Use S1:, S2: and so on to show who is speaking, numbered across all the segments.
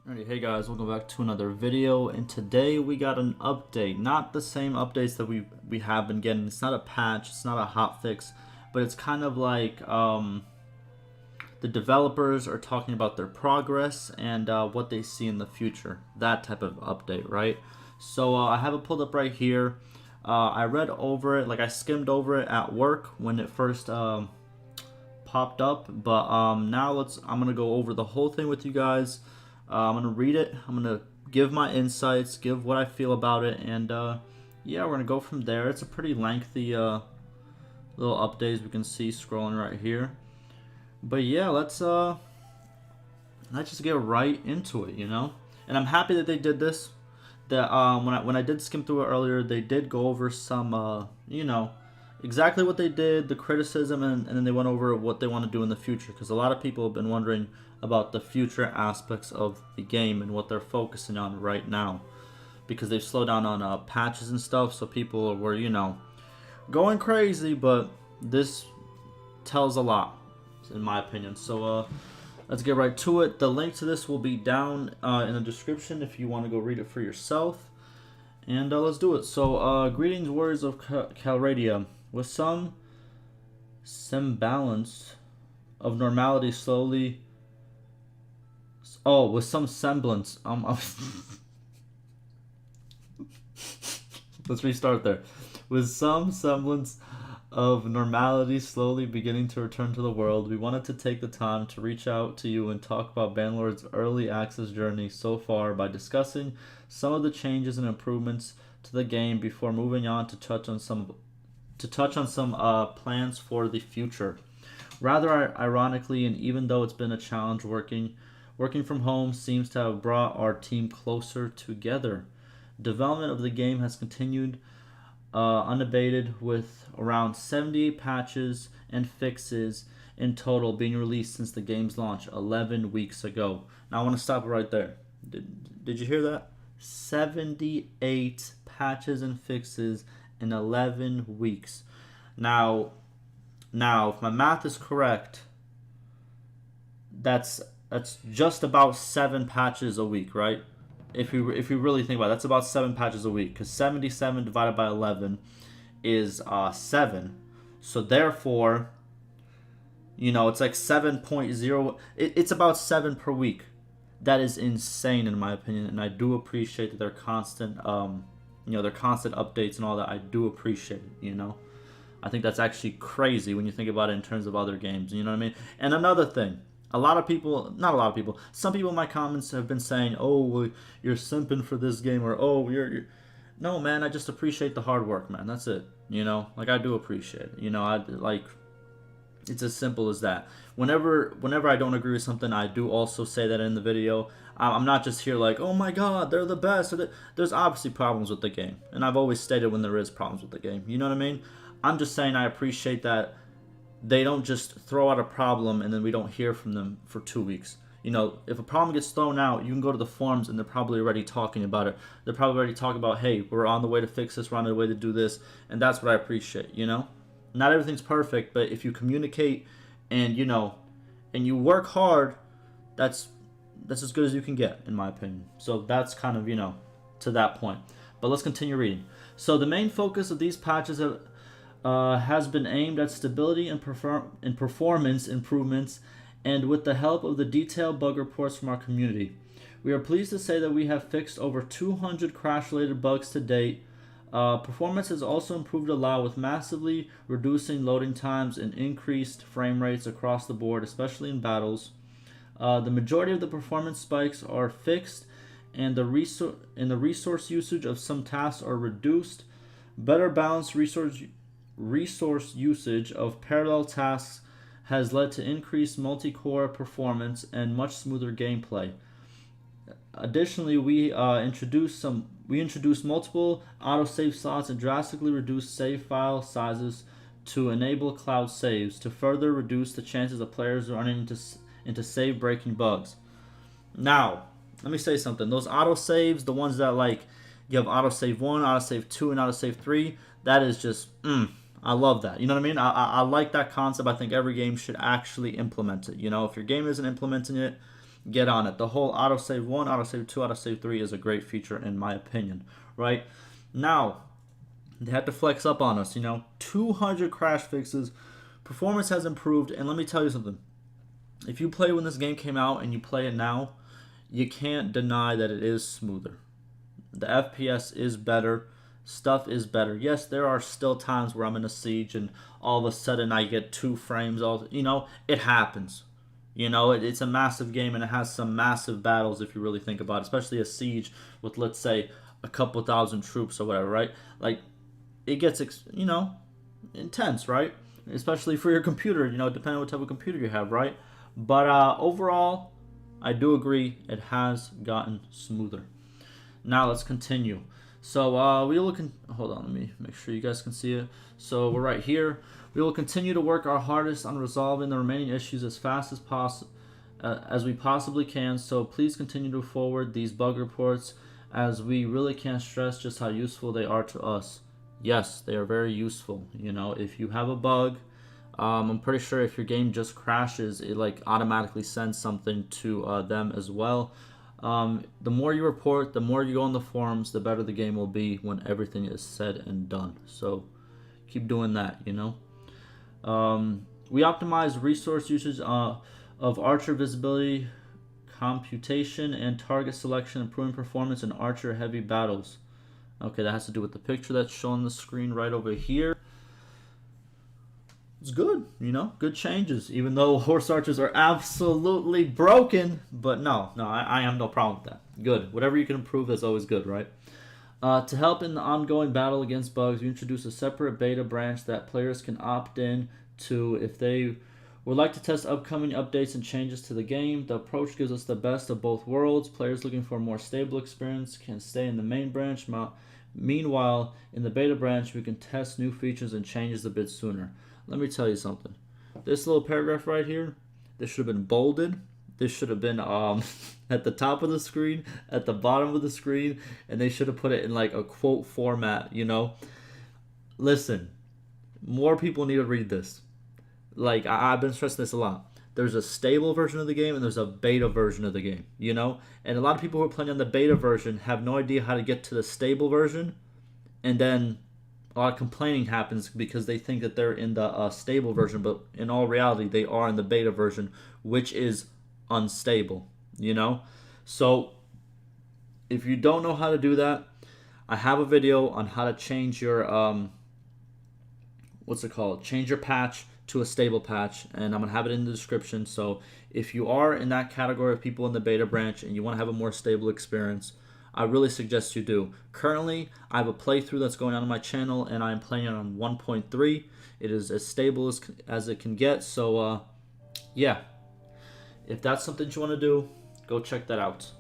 S1: Alright, hey guys, welcome back to another video, and today we got an update. Not the same updates that we have been getting. It's not a patch, it's not a hot fix, but it's kind of like the developers are talking about their progress and what they see in the future. That type of update, right? So I have it pulled up right here. I read over it, like I skimmed over it at work when it first popped up, but now I'm gonna go over the whole thing with you guys. I'm gonna read it. I'm gonna give my insights, give what I feel about it, and yeah, we're gonna go from there. It's a pretty lengthy little update, as we can see scrolling right here. But yeah, let's just get right into it, you know. And I'm happy that they did this. That when I did skim through it earlier, they did go over some you know, exactly what they did, the criticism, and then they went over what they want to do in the future, because a lot of people have been wondering about the future aspects of the game and what they're focusing on right now, because they've slowed down on patches and stuff, so people were, you know, going crazy, but this tells a lot, in my opinion. So let's get right to it. The link to this will be down in the description if you want to go read it for yourself, and let's do it. So greetings, warriors of Calradia. With some semblance of normality slowly... Oh, with some semblance... Let's restart there. With some semblance of normality slowly beginning to return to the world, we wanted to take the time to reach out to you and talk about Bannerlord's early access journey so far by discussing some of the changes and improvements to the game before moving on to touch on some plans for the future. Rather ironically, and even though it's been a challenge, working from home seems to have brought our team closer together. Development of the game has continued unabated, with around 70 patches and fixes in total being released since the game's launch 11 weeks ago. Now I want to stop right there. Did you hear that? 78 patches and fixes in 11 weeks. Now, if my math is correct, that's just about 7 patches a week, right? If we really think about it, that's about 7 patches a week, because 77 divided by 11 is 7. So therefore, you know, it's like 7.0. It's about 7 per week. That is insane in my opinion, and I do appreciate that they're constant. You know, their constant updates and all that. I do appreciate it, you know. I think that's actually crazy when you think about it in terms of other games, you know what I mean? And another thing, not a lot of people, some people in my comments have been saying, oh, well, you're simping for this game, or oh, you're... No, man, I just appreciate the hard work, man. That's it, you know? Like, I do appreciate it, you know? I like... It's as simple as that. Whenever I don't agree with something, I do also say that in the video. I'm not just here like, oh my god, they're the best. There's obviously problems with the game. And I've always stated when there is problems with the game. You know what I mean? I'm just saying I appreciate that they don't just throw out a problem and then we don't hear from them for 2 weeks. You know, if a problem gets thrown out, you can go to the forums and they're probably already talking about it. They're probably already talking about, hey, we're on the way to fix this, we're on the way to do this. And that's what I appreciate, you know? Not everything's perfect, but if you communicate and, you know, and you work hard, that's as good as you can get, in my opinion. So that's kind of, you know, to that point. But let's continue reading. So the main focus of these patches has been aimed at stability and performance improvements, and with the help of the detailed bug reports from our community. We are pleased to say that we have fixed over 200 crash-related bugs to date. Performance has also improved a lot, with massively reducing loading times and increased frame rates across the board, especially in battles. The majority of the performance spikes are fixed, and the resource usage of some tasks are reduced. Better balanced resource usage of parallel tasks has led to increased multi-core performance and much smoother gameplay. Additionally, we introduced multiple autosave slots and drastically reduced save file sizes to enable cloud saves to further reduce the chances of players running into save breaking bugs. Now, let me say something. Those autosaves, the ones that like you have autosave 1, autosave 2, and autosave 3, that is just I love that. You know what I mean? I like that concept. I think every game should actually implement it. You know, if your game isn't implementing it, get on it. The whole autosave 1, autosave 2, autosave 3 is a great feature in my opinion, right? Now, they had to flex up on us, 200 crash fixes. Performance has improved, and let me tell you something. If you play when this game came out and you play it now, you can't deny that it is smoother. The FPS is better. Stuff is better. Yes, there are still times where I'm in a siege and all of a sudden I get 2 frames. It happens. It's a massive game and it has some massive battles if you really think about it, especially a siege with, let's say, a couple thousand troops or whatever, right? Like, it gets, intense, right? Especially for your computer, depending on what type of computer you have, right? But overall, I do agree it has gotten smoother. Now let's continue. So we will hold on, let me make sure you guys can see it. So we're right here. We will continue to work our hardest on resolving the remaining issues as fast as we possibly can. So please continue to forward these bug reports, as we really can't stress just how useful they are to us. Yes, they are very useful. If you have a bug, I'm pretty sure if your game just crashes, it like automatically sends something to them as well. The more you report, the more you go on the forums, the better the game will be when everything is said and done. So keep doing that, We optimize resource usage of archer visibility, computation, and target selection, improving performance in archer heavy battles. Okay, that has to do with the picture that's shown on the screen right over here. It's good, good changes, even though horse archers are absolutely broken. But no, I have no problem with that. Good. Whatever you can improve is always good, right? To help in the ongoing battle against bugs, we introduce a separate beta branch that players can opt in to if they would like to test upcoming updates and changes to the game. The approach gives us the best of both worlds. Players looking for a more stable experience can stay in the main branch. Meanwhile, in the beta branch, we can test new features and changes a bit sooner. Let me tell you something. This little paragraph right here, this should have been bolded. This should have been at the top of the screen, at the bottom of the screen, and they should have put it in like a quote format, Listen, more people need to read this. Like, I've been stressing this a lot. There's a stable version of the game and there's a beta version of the game, And a lot of people who are playing on the beta version have no idea how to get to the stable version, and then a lot of complaining happens because they think that they're in the stable version, but in all reality, they are in the beta version, which is unstable, So if you don't know how to do that, I have a video on how to change your, change your patch to a stable patch, and I'm going to have it in the description. So if you are in that category of people in the beta branch and you want to have a more stable experience, I really suggest you do. Currently, I have a playthrough that's going on my channel, and I'm playing it on 1.3. It is as stable as it can get, so yeah. If that's something you want to do, go check that out.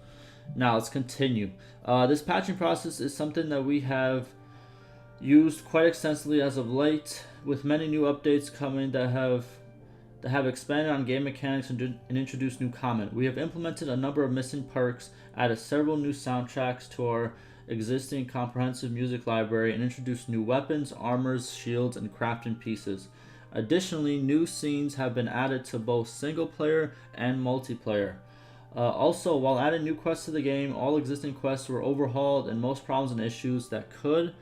S1: Now, let's continue. This patching process is something that we have used quite extensively as of late, with many new updates coming that have expanded on game mechanics and introduced new content. We have implemented a number of missing perks, added several new soundtracks to our existing comprehensive music library, and introduced new weapons, armors, shields, and crafting pieces. Additionally, new scenes have been added to both single player and multiplayer. Also, while adding new quests to the game, all existing quests were overhauled, and most problems and issues that could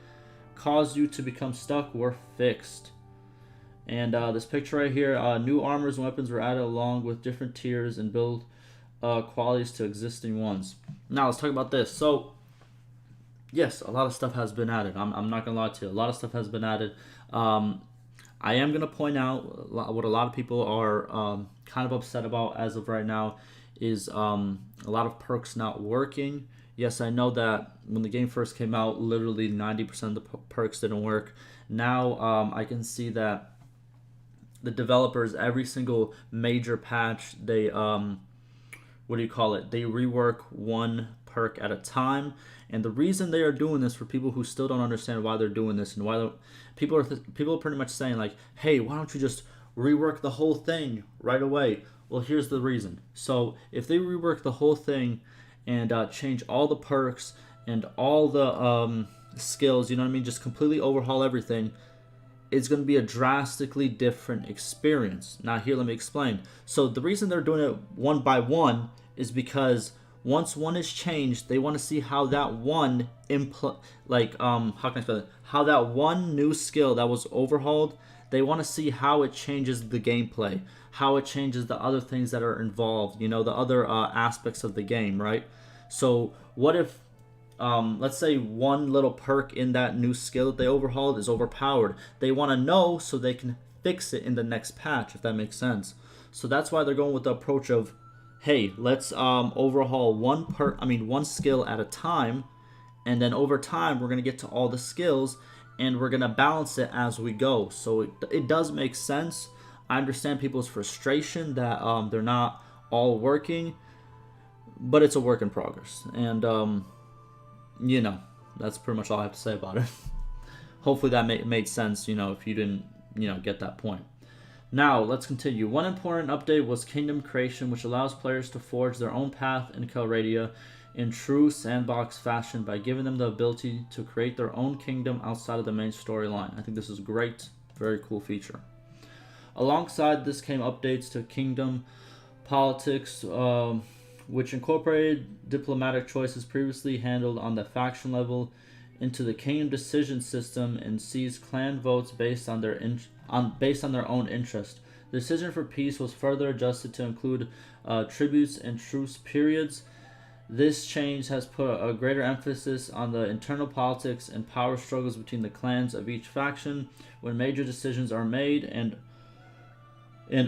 S1: cause you to become stuck were fixed. And this picture right here, new armors and weapons were added along with different tiers and build qualities to existing ones. Now let's talk about this. So yes, a lot of stuff has been added. I'm not gonna lie to you, a lot of stuff has been added. I am gonna point out what a lot of people are kind of upset about as of right now is a lot of perks not working. Yes, I know that when the game first came out, literally 90% of the perks didn't work. Now I can see that the developers, every single major patch, they they rework one perk at a time. And the reason they are doing this, for people who still don't understand why they're doing this, and why people are pretty much saying like, hey, why don't you just rework the whole thing right away? Well, here's the reason. So if they rework the whole thing and change all the perks and all the skills, just completely overhaul everything, it's going to be a drastically different experience. Now here, let me explain. So the reason they're doing it one by one is because once one is changed, they want to see how that one how can I spell it? How that one new skill that was overhauled, they want to see how it changes the gameplay, how it changes the other things that are involved, the other aspects of the game, right? So what if, let's say one little perk in that new skill that they overhauled is overpowered? They want to know so they can fix it in the next patch, if that makes sense. So that's why they're going with the approach of, hey, let's overhaul one skill at a time, and then over time we're gonna get to all the skills, and we're gonna balance it as we go. So it does make sense. I understand people's frustration that they're not all working, but it's a work in progress, and that's pretty much all I have to say about it. Hopefully that made sense. If you didn't get that point. Now, let's continue. One important update was Kingdom Creation, which allows players to forge their own path in Calradia in true sandbox fashion by giving them the ability to create their own kingdom outside of the main storyline. I think this is great. Very cool feature. Alongside this came updates to Kingdom Politics, which incorporated diplomatic choices previously handled on the faction level into the kingdom decision system and sees clan votes based on their own interest. The decision for peace was further adjusted to include tributes and truce periods. This change has put a greater emphasis on the internal politics and power struggles between the clans of each faction when major decisions are made, and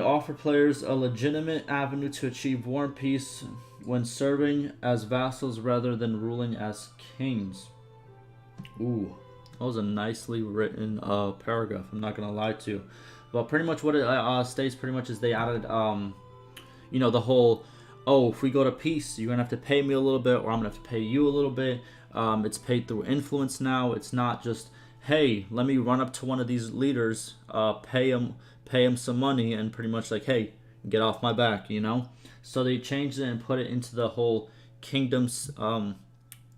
S1: offer players a legitimate avenue to achieve war and peace when serving as vassals rather than ruling as kings. Ooh, that was a nicely written paragraph, I'm not gonna lie to you. But pretty much what it states pretty much is they added the whole, if we go to peace, you're gonna have to pay me a little bit, or I'm gonna have to pay you a little bit. It's paid through influence now. It's not just, hey, let me run up to one of these leaders, pay him some money, and pretty much like, hey, get off my back, So they changed it and put it into the whole kingdoms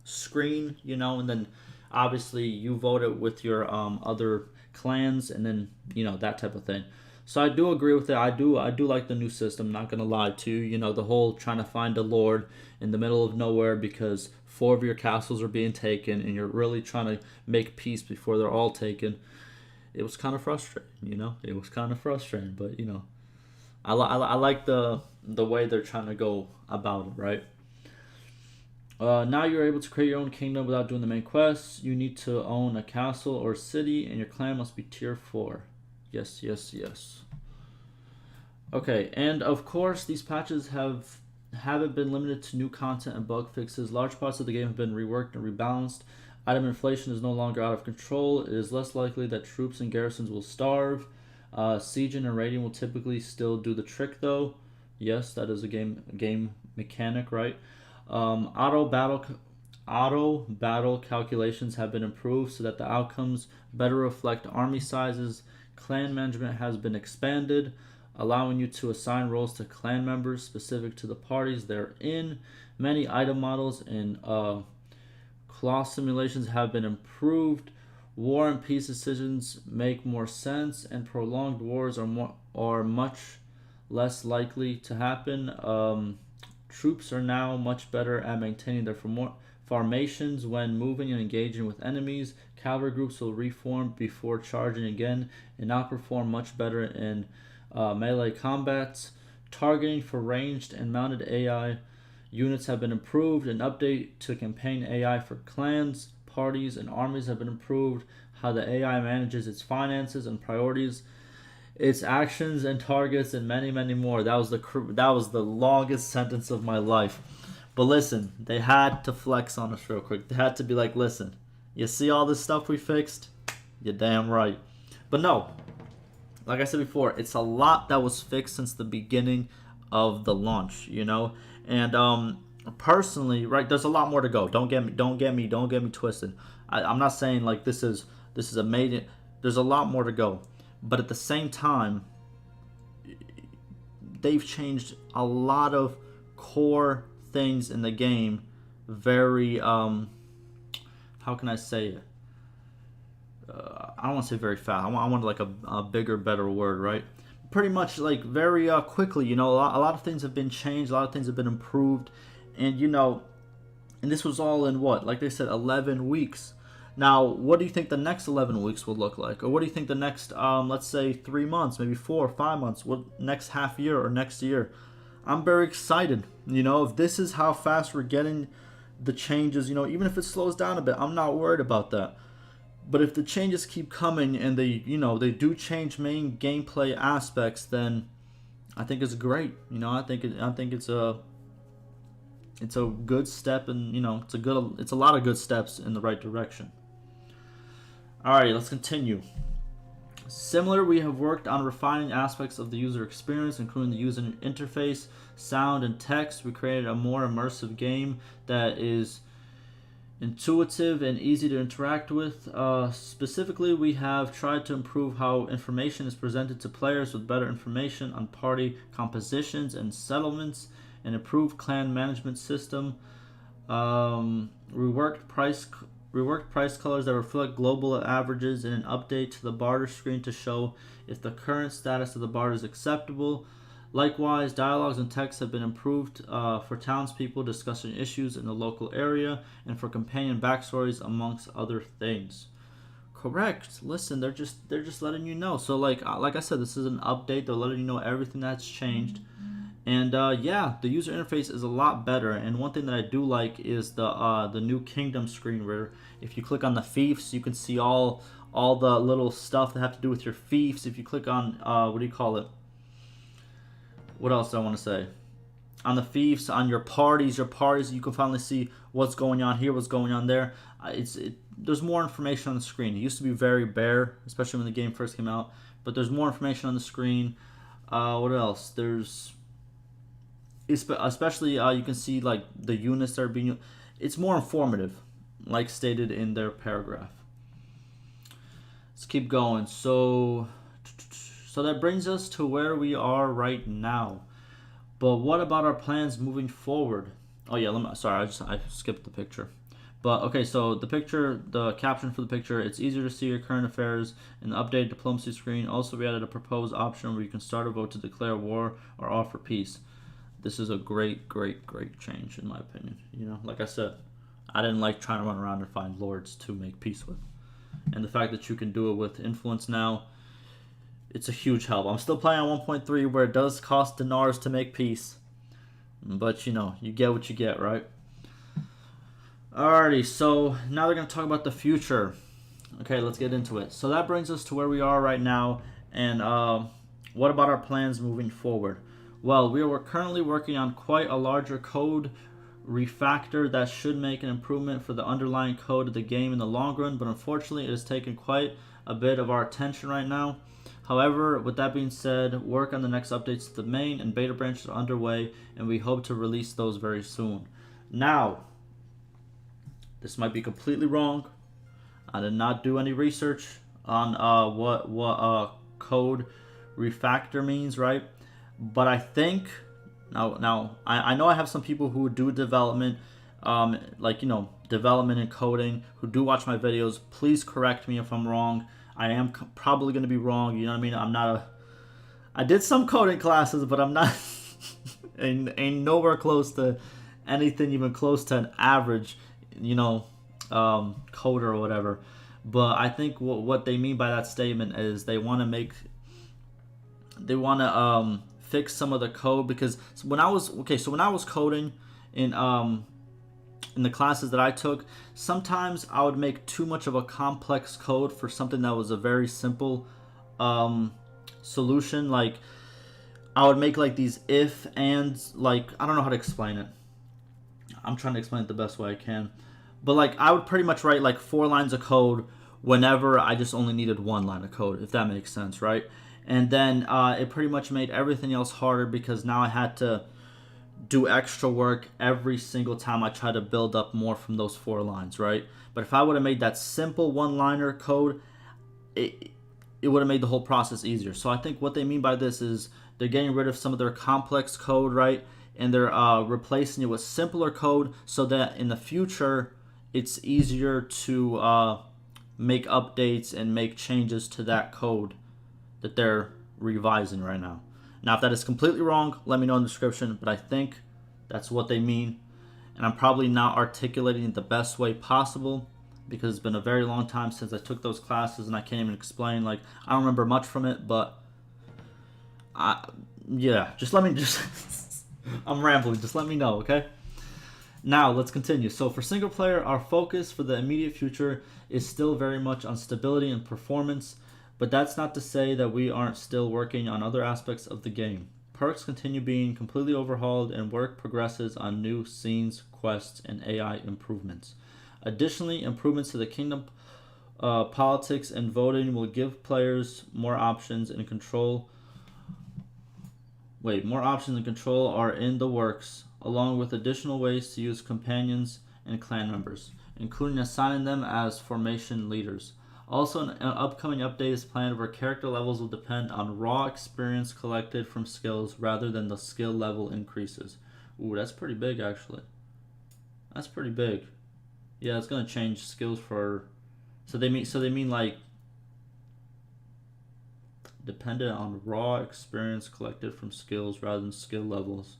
S1: screen, and then obviously you vote it with your other clans, and then that type of thing. So I do agree with it. I do like the new system, not gonna lie to you. The whole trying to find a lord in the middle of nowhere because 4 of your castles are being taken, and you're really trying to make peace before they're all taken. It was kind of frustrating, It was kind of frustrating, but I like the way they're trying to go about it, right? Now you're able to create your own kingdom without doing the main quests. You need to own a castle or city, and your clan must be tier 4. Yes. Okay, and of course, these patches haven't been limited to new content and bug fixes. Large parts of the game have been reworked and rebalanced. Item inflation is no longer out of control. It is less likely that troops and garrisons will starve. Sieging and raiding will typically still do the trick, though. Yes, that is a game mechanic, right? Auto battle calculations have been improved so that the outcomes better reflect army sizes. Clan management has been expanded, allowing you to assign roles to clan members specific to the parties they're in. Many item models and class simulations have been improved. War and peace decisions make more sense, and prolonged wars are much less likely to happen. Troops are now much better at maintaining their formations when moving and engaging with enemies. Cavalry groups will reform before charging again and now perform much better in melee combats. Targeting for ranged and mounted AI units have been improved. An update to campaign AI for clans, parties, and armies have been improved. How the AI manages its finances and priorities, its actions and targets, and many, many more. That was the longest sentence of my life. But listen, they had to flex on us real quick. They had to be like, listen, you see all this stuff we fixed? You're damn right. But no, like I said before, it's a lot that was fixed since the beginning of the launch, And personally, right, there's a lot more to go. Don't get me twisted. I'm not saying like this is amazing. There's a lot more to go. But at the same time, they've changed a lot of core things in the game. Very, how can I say it? I don't want to say very fast. I want like a bigger, better word, right? pretty much like very quickly. You know, a lot of things have been changed, a lot of things have been improved, and you know, and this was all in what, like they said, 11 weeks. Now, what do you think the next 11 weeks will look like? Or what do you think the next, let's say, 3 months, maybe 4 or 5 months, what next half year or next year? I'm very excited. You know, if this is how fast we're getting the changes, you know, even if it slows down a bit, I'm not worried about that. But if the changes keep coming and they, you know, they do change main gameplay aspects, then I think it's great. You know, I think it's a good step, and you know, it's a lot of good steps in the right direction. Alright, let's continue. Similar, we have worked on refining aspects of the user experience, including the user interface, sound, and text. We created a more immersive game that is intuitive and easy to interact with. Specifically, we have tried to improve how information is presented to players with better information on party compositions and settlements, an improved clan management system, reworked price colors that reflect global averages, and an update to the barter screen to show if the current status of the barter is acceptable. Likewise, dialogues and text have been improved for townspeople discussing issues in the local area, and for companion backstories, amongst other things. Correct. Listen, they're just letting you know. So like I said, this is an update. They're letting you know everything that's changed. And yeah, the user interface is a lot better. And one thing that I do like is the new kingdom screen, where if you click on the fiefs, you can see all the little stuff that have to do with your fiefs. If you click on what do you call it? What else do I want to say? On the fiefs, on your parties, you can finally see what's going on here, what's going on there. There's more information on the screen. It used to be very bare, especially when the game first came out. But there's more information on the screen. What else? There's especially you can see like the units that are being. It's more informative, like stated in their paragraph. Let's keep going. So that brings us to where we are right now. But what about our plans moving forward? Oh yeah, I skipped the picture. But okay, so the caption for the picture, it's easier to see your current affairs in the updated diplomacy screen. Also, we added a proposed option where you can start a vote to declare war or offer peace. This is a great change in my opinion. You know, like I said, I didn't like trying to run around and find lords to make peace with. And the fact that you can do it with influence now, it's a huge help. I'm still playing on 1.3 where it does cost dinars to make peace. But, you know, you get what you get, right? Alrighty, so now they're going to talk about the future. Okay, let's get into it. So that brings us to where we are right now. And what about our plans moving forward? Well, we are currently working on quite a larger code refactor that should make an improvement for the underlying code of the game in the long run. But unfortunately, it has taken quite a bit of our attention right now. However, with that being said, work on the next updates to the main and beta branches are underway, and we hope to release those very soon. Now, this might be completely wrong. I did not do any research on what code refactor means, right? But I think now I know I have some people who do development, like, you know, development and coding, who do watch my videos. Please correct me if I'm wrong. I am probably going to be wrong. You know what I mean? I did some coding classes, but I'm not ain't nowhere close to anything even close to an average, you know, coder or whatever. But I think what they mean by that statement is they want to fix some of the code, because when I was coding in the classes that I took, sometimes I would make too much of a complex code for something that was a very simple solution. Like, I would make like these if and, like, I don't know how to explain it. I'm trying to explain it the best way I can. But like, I would pretty much write like 4 lines of code whenever I just only needed 1 line of code, if that makes sense, right? And then it pretty much made everything else harder, because now I had to do extra work every single time I try to build up more from those 4 lines, right? But if I would have made that simple 1-liner code, it would have made the whole process easier. So I think what they mean by this is they're getting rid of some of their complex code, right? And they're replacing it with simpler code, so that in the future it's easier to make updates and make changes to that code that they're revising right now. Now, if that is completely wrong, let me know in the description, but I think that's what they mean. And I'm probably not articulating it the best way possible because it's been a very long time since I took those classes and I can't even explain. Like, I don't remember much from it, but yeah, just let me I'm rambling. Just let me know, okay? Now, let's continue. So for single player, our focus for the immediate future is still very much on stability and performance, but that's not to say that we aren't still working on other aspects of the game. Perks continue being completely overhauled and work progresses on new scenes, quests, and AI improvements. Additionally, improvements to the kingdom politics and voting will give players more options and control. More options and control are in the works, along with additional ways to use companions and clan members, including assigning them as formation leaders. Also, an upcoming update is planned where character levels will depend on raw experience collected from skills rather than the skill level increases. Ooh, that's pretty big actually. That's pretty big. Yeah, it's gonna change skills for. So they mean like dependent on raw experience collected from skills rather than skill levels.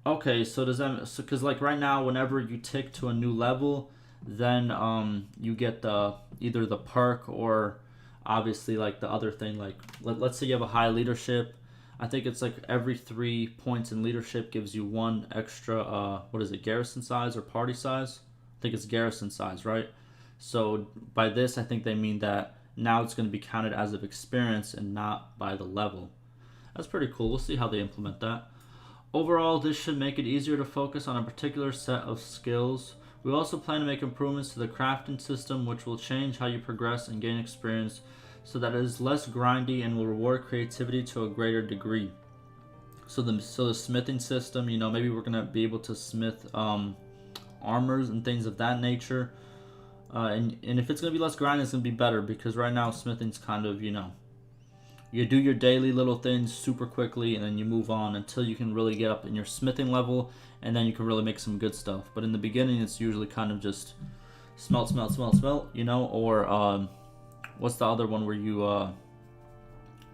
S1: Okay, so does that because like right now, whenever you tick to a new level, then you get the either the perk or obviously like the other thing. Like let's say you have a high leadership. I think it's like every 3 points in leadership gives you 1 extra. What is it? Garrison size or party size? I think it's garrison size, right? So by this, I think they mean that now it's going to be counted as of experience and not by the level. That's pretty cool. We'll see how they implement that. Overall, this should make it easier to focus on a particular set of skills. We also plan to make improvements to the crafting system, which will change how you progress and gain experience so that it is less grindy and will reward creativity to a greater degree. So the smithing system, you know, maybe we're going to be able to smith armors and things of that nature. And if it's going to be less grinding, it's going to be better because right now smithing's kind of, you know, you do your daily little things super quickly and then you move on until you can really get up in your smithing level and then you can really make some good stuff. But in the beginning, it's usually kind of just smelt, you know, or what's the other one where you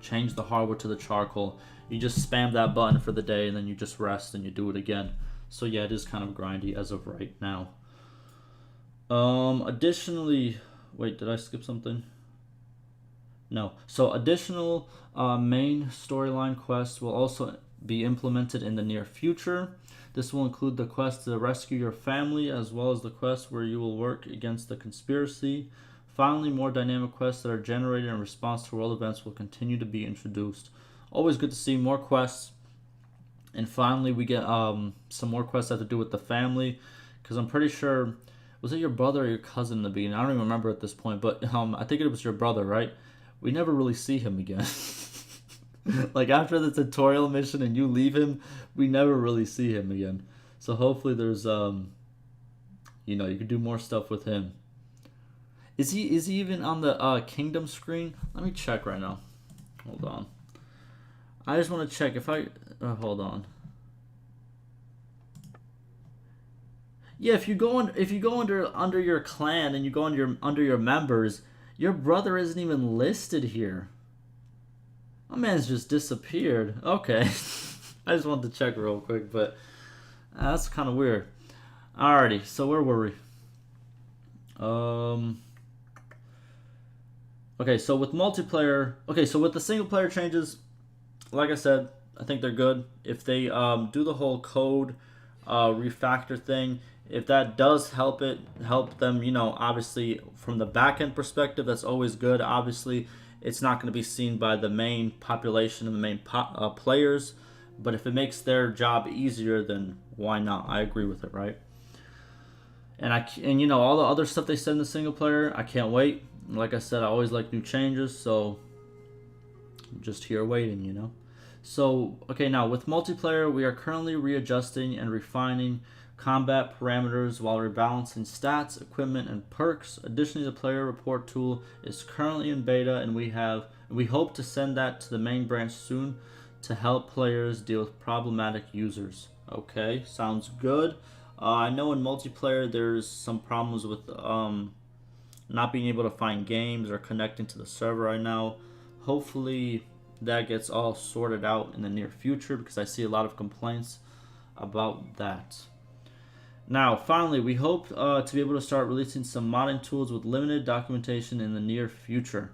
S1: change the hardwood to the charcoal? You just spam that button for the day and then you just rest and you do it again. So yeah, it is kind of grindy as of right now. Additionally, wait, did I skip something? No. So additional main storyline quests will also be implemented in the near future. This will include the quest to rescue your family as well as the quest where you will work against the conspiracy. Finally, more dynamic quests that are generated in response to world events will continue to be introduced. Always good to see more quests. And finally, we get some more quests that have to do with the family, because I'm pretty sure, was it your brother or your cousin in the beginning? I don't even remember at this point, but I think it was your brother, right? We never really see him again. Like after the tutorial mission and you leave him, we never really see him again. So hopefully there's you know, you can do more stuff with him. Is he even on the kingdom screen? Let me check right now. Hold on. I just want to check if I hold on. Yeah, if you go under your clan and you go under your members, your brother isn't even listed here. My man's just disappeared. Okay. I just wanted to check real quick, but that's kind of weird. Alrighty, so where were we? Okay, so with multiplayer, so with the single player changes, like I said, I think they're good. If they do the whole code refactor thing, if that does help them, you know, obviously from the back end perspective, that's always good. Obviously, it's not going to be seen by the main population and the main players, but if it makes their job easier, then why not? I agree with it, right? And you know, all the other stuff they said in the single player, I can't wait. Like I said, I always like new changes, so I'm just here waiting, you know. So, okay, now with multiplayer, we are currently readjusting and refining combat parameters while rebalancing stats, equipment, and perks. Additionally, the player report tool is currently in beta, and we hope to send that to the main branch soon to help players deal with problematic users. Okay, sounds good. I know in multiplayer there's some problems with not being able to find games or connecting to the server right now. Hopefully that gets all sorted out in the near future, because I see a lot of complaints about that. Now, finally, we hope to be able to start releasing some modding tools with limited documentation in the near future.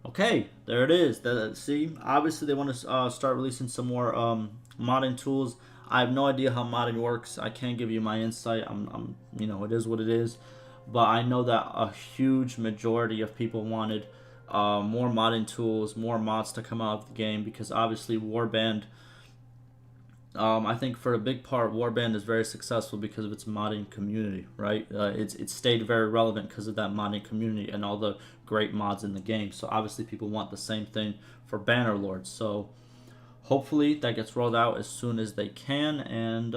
S1: Okay, there it is. See, obviously they want to start releasing some more modding tools. I have no idea how modding works. I can't give you my insight. It is what it is. But I know that a huge majority of people wanted more modding tools, more mods to come out of the game, because obviously Warband, I think for a big part, Warband is very successful because of its modding community, right? It's stayed very relevant because of that modding community and all the great mods in the game. So obviously people want the same thing for Bannerlord. So hopefully that gets rolled out as soon as they can, and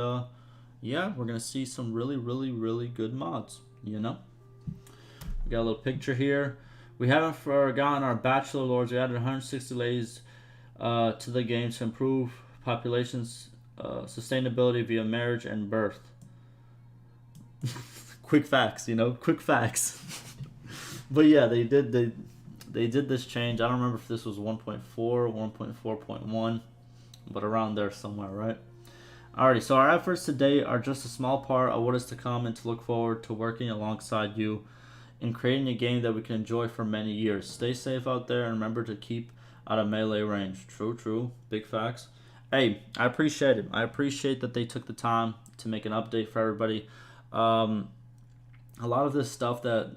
S1: yeah, we're gonna see some really, really, really good mods. We got a little picture here. We haven't forgotten our Bachelor Lords. We added 160 ladies to the game to improve populations sustainability via marriage and birth. Quick facts, quick facts. But yeah, they did this change. I don't remember if this was 1.4 or 1.4.1, but around there somewhere, right? Alrighty, so our efforts today are just a small part of what is to come, and to look forward to working alongside you in creating a game that we can enjoy for many years. Stay safe out there, and remember to keep out of melee range. True. Big facts. Hey, I appreciate it. I appreciate that they took the time to make an update for everybody. A lot of this stuff that,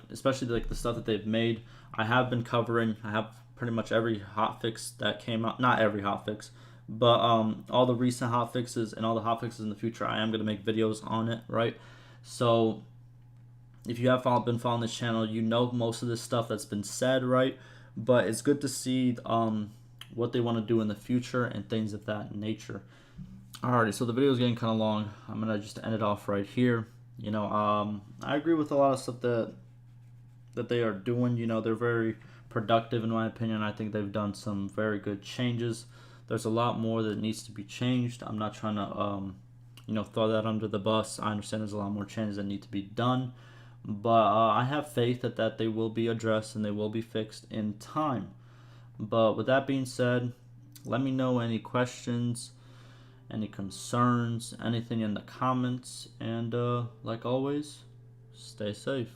S1: especially the stuff that they've made, I have been covering. I have pretty much every hotfix that came out. Not every hotfix, but all the recent hotfixes and all the hotfixes in the future, I am going to make videos on it, right? So if you have been following this channel, you know most of this stuff that's been said, right? But it's good to see what they want to do in the future and things of that nature. Alrighty, so the video is getting kind of long. I'm gonna just end it off right here. I agree with a lot of stuff that they are doing. They're very productive in my opinion. I think they've done some very good changes. There's a lot more that needs to be changed. I'm not trying to throw that under the bus. I understand there's a lot more changes that need to be done, but I have faith that they will be addressed and they will be fixed in time. But with that being said, let me know any questions, any concerns, anything in the comments, and like always, stay safe.